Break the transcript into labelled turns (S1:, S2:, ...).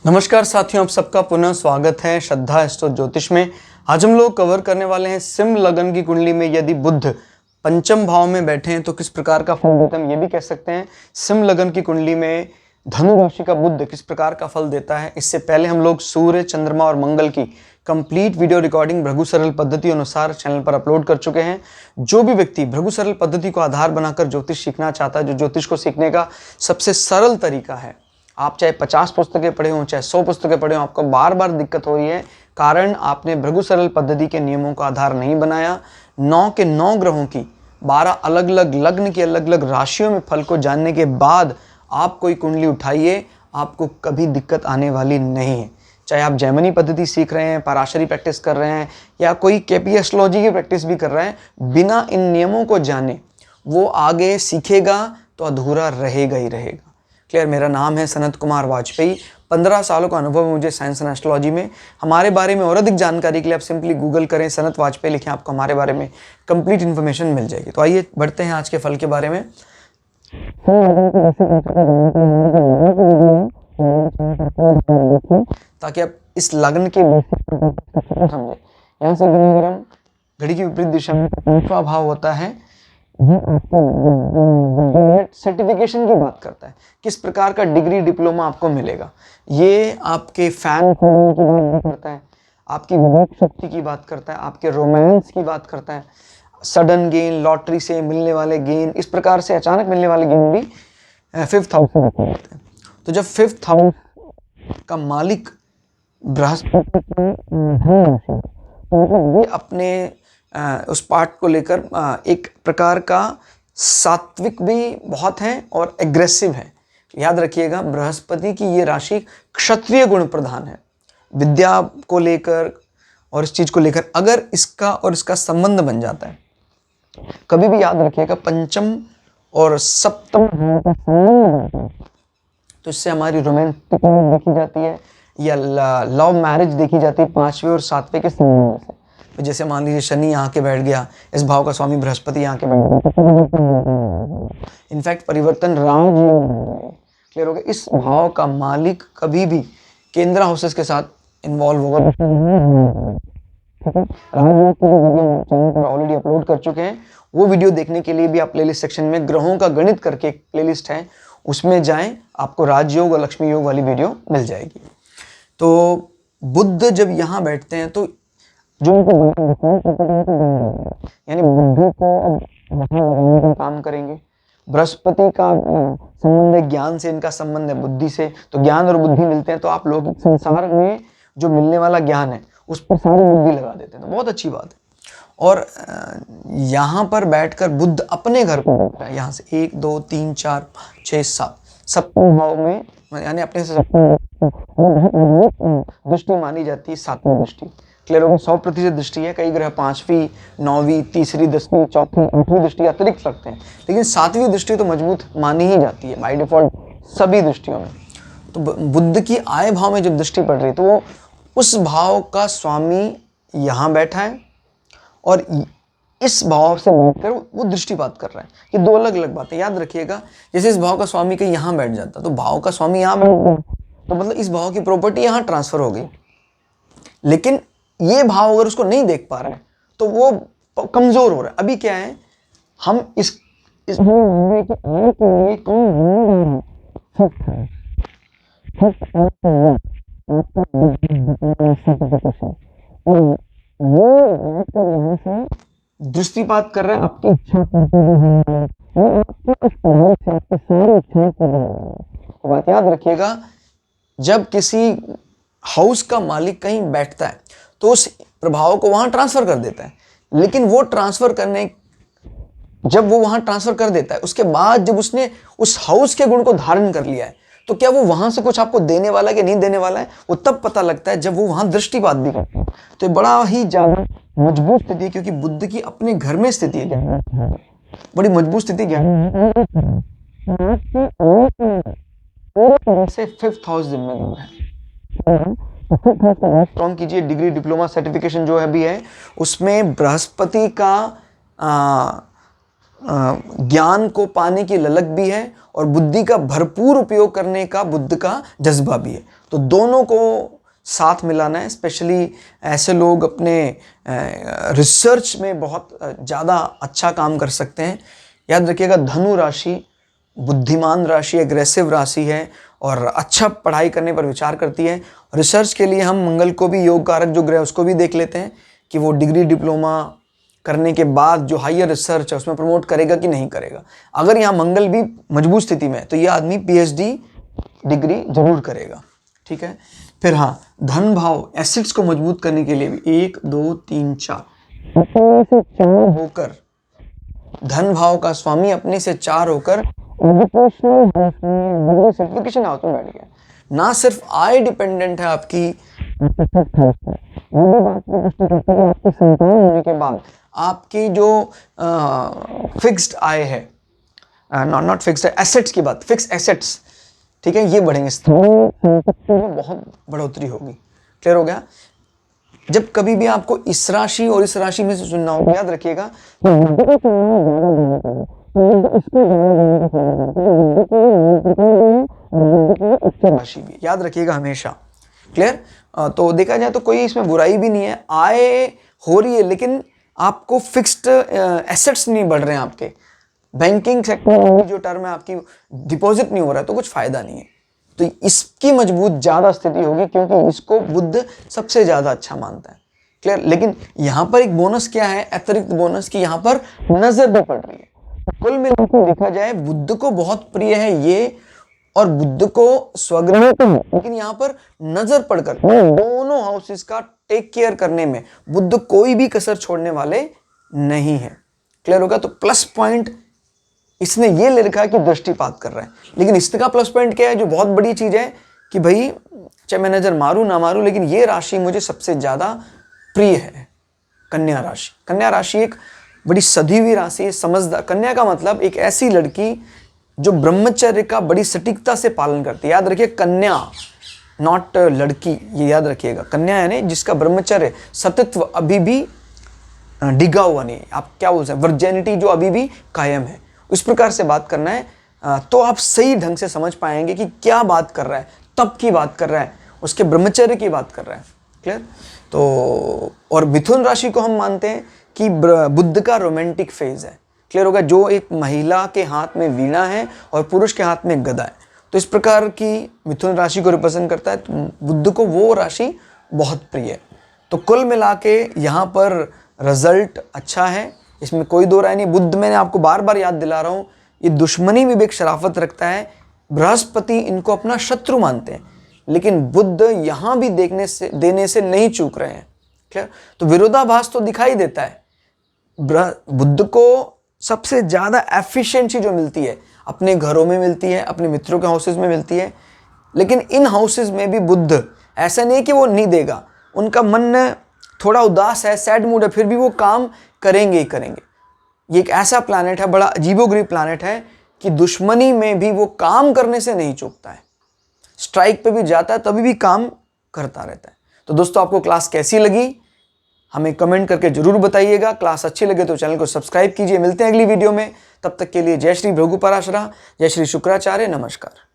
S1: नमस्कार साथियों, आप सबका पुनः स्वागत है श्रद्धा एस्ट्रो ज्योतिष में। आज हम लोग कवर करने वाले हैं सिंह लगन की कुंडली में यदि बुध पंचम भाव में बैठे हैं तो किस प्रकार का फल देता है। हम ये भी कह सकते हैं सिंह लगन की कुंडली में धनु राशि का बुध किस प्रकार का फल देता है। इससे पहले हम लोग सूर्य, चंद्रमा और मंगल की कंप्लीट वीडियो रिकॉर्डिंग भृगु सरल पद्धति अनुसार चैनल पर अपलोड कर चुके हैं। जो भी व्यक्ति भृगु सरल पद्धति को आधार बनाकर ज्योतिष सीखना चाहता है, जो ज्योतिष को सीखने का सबसे सरल तरीका है, आप चाहे 50 पुस्तकें पढ़े हों, चाहे 100 पुस्तकें पढ़े हों, आपको बार बार दिक्कत हो रही है, कारण आपने भृगु सरल पद्धति के नियमों का आधार नहीं बनाया। 9 के 9 ग्रहों की 12 अलग अलग लग्न की अलग अलग राशियों में फल को जानने के बाद आप कोई कुंडली उठाइए, आपको कभी दिक्कत आने वाली नहीं है। चाहे आप जैमिनी पद्धति सीख रहे हैं, पराशरी प्रैक्टिस कर रहे हैं या कोई केपी एस्ट्रोलॉजी की प्रैक्टिस भी कर रहे हैं, बिना इन नियमों को जाने वो आगे सीखेगा तो अधूरा रहेगा ही रहेगा। क्लियर। मेरा नाम है सनत कुमार वाजपेयी। 15 सालों का अनुभव है मुझे साइंस एंड एस्ट्रोलॉजी में। हमारे बारे में और अधिक जानकारी के लिए आप सिंपली गूगल करें, सनत वाजपेयी लिखें, आपको हमारे बारे में कंप्लीट इन्फॉर्मेशन मिल जाएगी। तो आइए बढ़ते हैं आज के फल के बारे में। ताकि आप इस लग्न के समझे। यहाँ से घड़ी की विपरीत दिशा में पांचवा भाव होता है, ये आपको सर्टिफिकेशन की बात करता है, किस प्रकार का डिग्री डिप्लोमा आपको मिलेगा। ये आपके फैन फॉलोइंग की बात करता है, आपकी विवेक शक्ति की बात करता है, आपके रोमांस की बात करता है, सडन गेन, लॉटरी से मिलने वाले गेन, इस प्रकार से अचानक मिलने वाले गेन भी 5th हाउस से होते हैं। तो जब 5th हाउस का मालिक बृहस्पति तो ये अपने उस पार्ट को लेकर एक प्रकार का सात्विक भी बहुत है और एग्रेसिव है। याद रखिएगा, बृहस्पति की ये राशि क्षत्रिय गुण प्रधान है। विद्या को लेकर और इस चीज को लेकर अगर इसका और इसका संबंध बन जाता है, कभी भी याद रखिएगा पंचम और सप्तम का संबंध तो इससे हमारी रोमांटिक देखी जाती है या लव मैरिज देखी जाती है 5वें और 7वें के संबंध से। जैसे मान लीजिए शनि यहाँ के बैठ गया, इस भाव का स्वामी बृहस्पति यहाँ के बैठ गया, इनफैक्ट परिवर्तन राजयोग। क्लियर हो गया। इस भाव का मालिक कभी भी केंद्र हाउसेस के साथ इन्वॉल्व होगा। ठीक है, राजयोग की वीडियो चैनल पर ऑलरेडी अपलोड कर चुके हैं। वो वीडियो देखने के लिए भी आप प्लेलिस्ट सेक्शन में ग्रहों का गणित करके एक प्लेलिस्ट है, उसमें जाएं, आपको राजयोग और लक्ष्मी योग वाली वीडियो मिल जाएगी। तो बुध जब यहाँ बैठते हैं तो जो यानी बुद्धि को अब वहां लगाने का काम करेंगे। बृहस्पति का संबंध है ज्ञान से, इनका संबंध है बुद्धि से, तो ज्ञान और बुद्धि मिलते हैं तो आप लौकिक संसार में जो मिलने वाला ज्ञान है उस पर सारी बुद्धि लगा देते हैं, तो बहुत अच्छी बात है। और यहाँ पर बैठकर बुध अपने घर को देख रहा है, यहाँ से 1 2 3 4 5 6 7 सप्तम भाव में, यानी अपने से दृष्टि मानी जाती है 7वीं दृष्टि। क्लियर होगा। 100% दृष्टि है, कई ग्रह 5वीं 9वीं 3री 10वीं 4वीं 8वीं दृष्टि अतिरिक्त लगते हैं, लेकिन 7वीं दृष्टि तो मजबूत मानी ही जाती है बाय डिफॉल्ट सभी दृष्टियों में। तो बुध की आय भाव में जब दृष्टि पड़ रही है तो वो उस भाव का स्वामी यहाँ बैठा है और इस भाव से बैठकर वो दृष्टिपात कर रहा है। ये दो अलग अलग बातें याद रखिएगा। जैसे इस भाव का स्वामी कहीं यहाँ बैठ जाता तो भाव का स्वामी यहाँ बैठ गया, तो मतलब इस भाव की प्रॉपर्टी यहाँ ट्रांसफर हो गई, लेकिन ये भाव अगर उसको नहीं देख पा रहे हैं तो वो कमजोर हो रहा है। अभी क्या है, हम इस दृष्टिपात कर रहे हैं आपकी इच्छा तो बात याद रखिएगा, जब किसी हाउस का मालिक कहीं बैठता है तो उस प्रभाव को वहां ट्रांसफर कर देता है, लेकिन वो ट्रांसफर करने जब वो वहां ट्रांसफर कर देता है उसके बाद जब उसने उस हाउस के गुण को धारण कर लिया है तो क्या वो वहां से कुछ आपको देने वाला है कि नहीं देने वाला है, वो तब पता लगता है जब वो वहां दृष्टिपात भी करता है। तो बड़ा ही ज्यादा मजबूत स्थिति है, क्योंकि बुध की अपने घर में स्थिति है, बड़ी मजबूत स्थिति क्या से 5th हाउस जिम्मेदार है। स्ट्रॉन्ग कीजिए, डिग्री डिप्लोमा सर्टिफिकेशन जो है भी है उसमें बृहस्पति का ज्ञान को पाने की ललक भी है और बुद्धि का भरपूर उपयोग करने का बुद्ध का जज्बा भी है। तो दोनों को साथ मिलाना है। स्पेशली ऐसे लोग अपने रिसर्च में बहुत ज़्यादा अच्छा काम कर सकते हैं। याद रखिएगा, धनु राशि बुद्धिमान राशि, एग्रेसिव राशि है और अच्छा पढ़ाई करने पर विचार करती है। रिसर्च के लिए हम मंगल को भी, योग कारक जो ग्रह उसको भी देख लेते हैं कि वो डिग्री डिप्लोमा करने के बाद जो हायर रिसर्च है उसमें प्रमोट करेगा कि नहीं करेगा। अगर यहाँ मंगल भी मजबूत स्थिति में है तो ये आदमी पीएचडी डिग्री जरूर करेगा। ठीक है। फिर हाँ, धन भाव एसेट्स को मजबूत करने के लिए भी 1 2 3 4 अपने से 4 होकर, धन भाव का स्वामी अपने से 4 होकर सर्टिफिकेशन हाउस में बैठ गया। ना सिर्फ आय डिपेंडेंट है आपकी, आपके संतान होने के बाद आपकी जो फिक्स्ड आय है, नॉट फिक्स्ड एसेट्स की बात, फिक्स एसेट्स, ठीक है, ये बढ़ेंगे, संपत्ति में बहुत बढ़ोतरी होगी। क्लियर हो गया। जब कभी भी आपको इस राशि और इस राशि में से चुनना हो, याद रखिएगा राशि भी याद रखिएगा हमेशा। क्लियर। तो देखा जाए तो कोई इसमें बुराई भी नहीं है, आय हो रही है लेकिन आपको फिक्स्ड एसेट्स नहीं बढ़ रहे हैं, आपके बैंकिंग सेक्टर में जो टर्म है आपकी डिपॉजिट नहीं हो रहा है, तो कुछ फायदा नहीं है। तो इसकी मजबूत ज्यादा स्थिति होगी क्योंकि इसको बुद्ध सबसे ज्यादा अच्छा मानता है। क्लियर। लेकिन यहाँ पर एक बोनस क्या है, अतिरिक्त बोनस की यहाँ पर नजर भी पड़ रही है। कुल मिलाकर देखा जाए बुद्ध को बहुत प्रिय है ये, और बुद्ध को स्वग्रह तो है, लेकिन यहाँ पर नजर पड़कर दोनों हाउसेस का टेक केयर करने में बुद्ध कोई भी कसर छोड़ने वाले नहीं है। क्लियर होगा। तो प्लस पॉइंट इसने ये ले रखा है कि दृष्टिपात कर रहा है, लेकिन इसका प्लस पॉइंट क्या है जो बहुत बड़ी चीज है कि भाई चाहे मैं नजर मारूं ना मारूं, लेकिन ये राशि मुझे सबसे ज्यादा प्रिय है, कन्या राशि। कन्या राशि एक बड़ी सधी हुई राशि है, समझदार। कन्या का मतलब एक ऐसी लड़की जो ब्रह्मचर्य का बड़ी सटीकता से पालन करती है। याद रखिए, कन्या नॉट लड़की, ये याद रखिएगा। कन्या यानी जिसका ब्रह्मचर्य सतत्व अभी भी डिगा हुआ नहीं है, आप क्या बोल सकते हैं, वर्जेनिटी जो अभी भी कायम है, इस प्रकार से बात करना है। तो आप सही ढंग से समझ पाएंगे कि क्या बात कर रहा है, तब की बात कर रहा है, उसके ब्रह्मचर्य की बात कर रहा है। क्लियर। तो और मिथुन राशि को हम मानते हैं कि बुद्ध का रोमांटिक फेज है। क्लियर होगा। जो एक महिला के हाथ में वीणा है और पुरुष के हाथ में गदा है, तो इस प्रकार की मिथुन राशि को रिप्रेजेंट करता है। तो बुद्ध को वो राशि बहुत प्रिय है। तो कुल मिला के यहाँ पर रिजल्ट अच्छा है, इसमें कोई दो राय नहीं। बुद्ध, मैंने आपको बार बार याद दिला रहा हूँ, ये दुश्मनी में भी एक शराफत रखता है। बृहस्पति इनको अपना शत्रु मानते हैं, लेकिन बुद्ध यहाँ भी देने से नहीं चूक रहे हैं। क्लियर। तो विरोधाभास तो दिखाई देता है। बुद्ध को सबसे ज्यादा एफिशिएंसी जो मिलती है अपने घरों में मिलती है, अपने मित्रों के हाउसेज में मिलती है, लेकिन इन हाउसेज में भी बुद्ध ऐसा नहीं कि वो नहीं देगा, उनका मन थोड़ा उदास है, सैड मूड है, फिर भी वो काम करेंगे ही करेंगे। ये एक ऐसा प्लैनेट है, बड़ा अजीबोगरीब प्लैनेट है कि दुश्मनी में भी वो काम करने से नहीं चूकता है, स्ट्राइक पे भी जाता है तभी भी काम करता रहता है। तो दोस्तों, आपको क्लास कैसी लगी हमें कमेंट करके जरूर बताइएगा। क्लास अच्छी लगे तो चैनल को सब्सक्राइब कीजिए। मिलते हैं अगली वीडियो में, तब तक के लिए जय श्री भृगु पराशरा, जय श्री शुक्राचार्य, नमस्कार।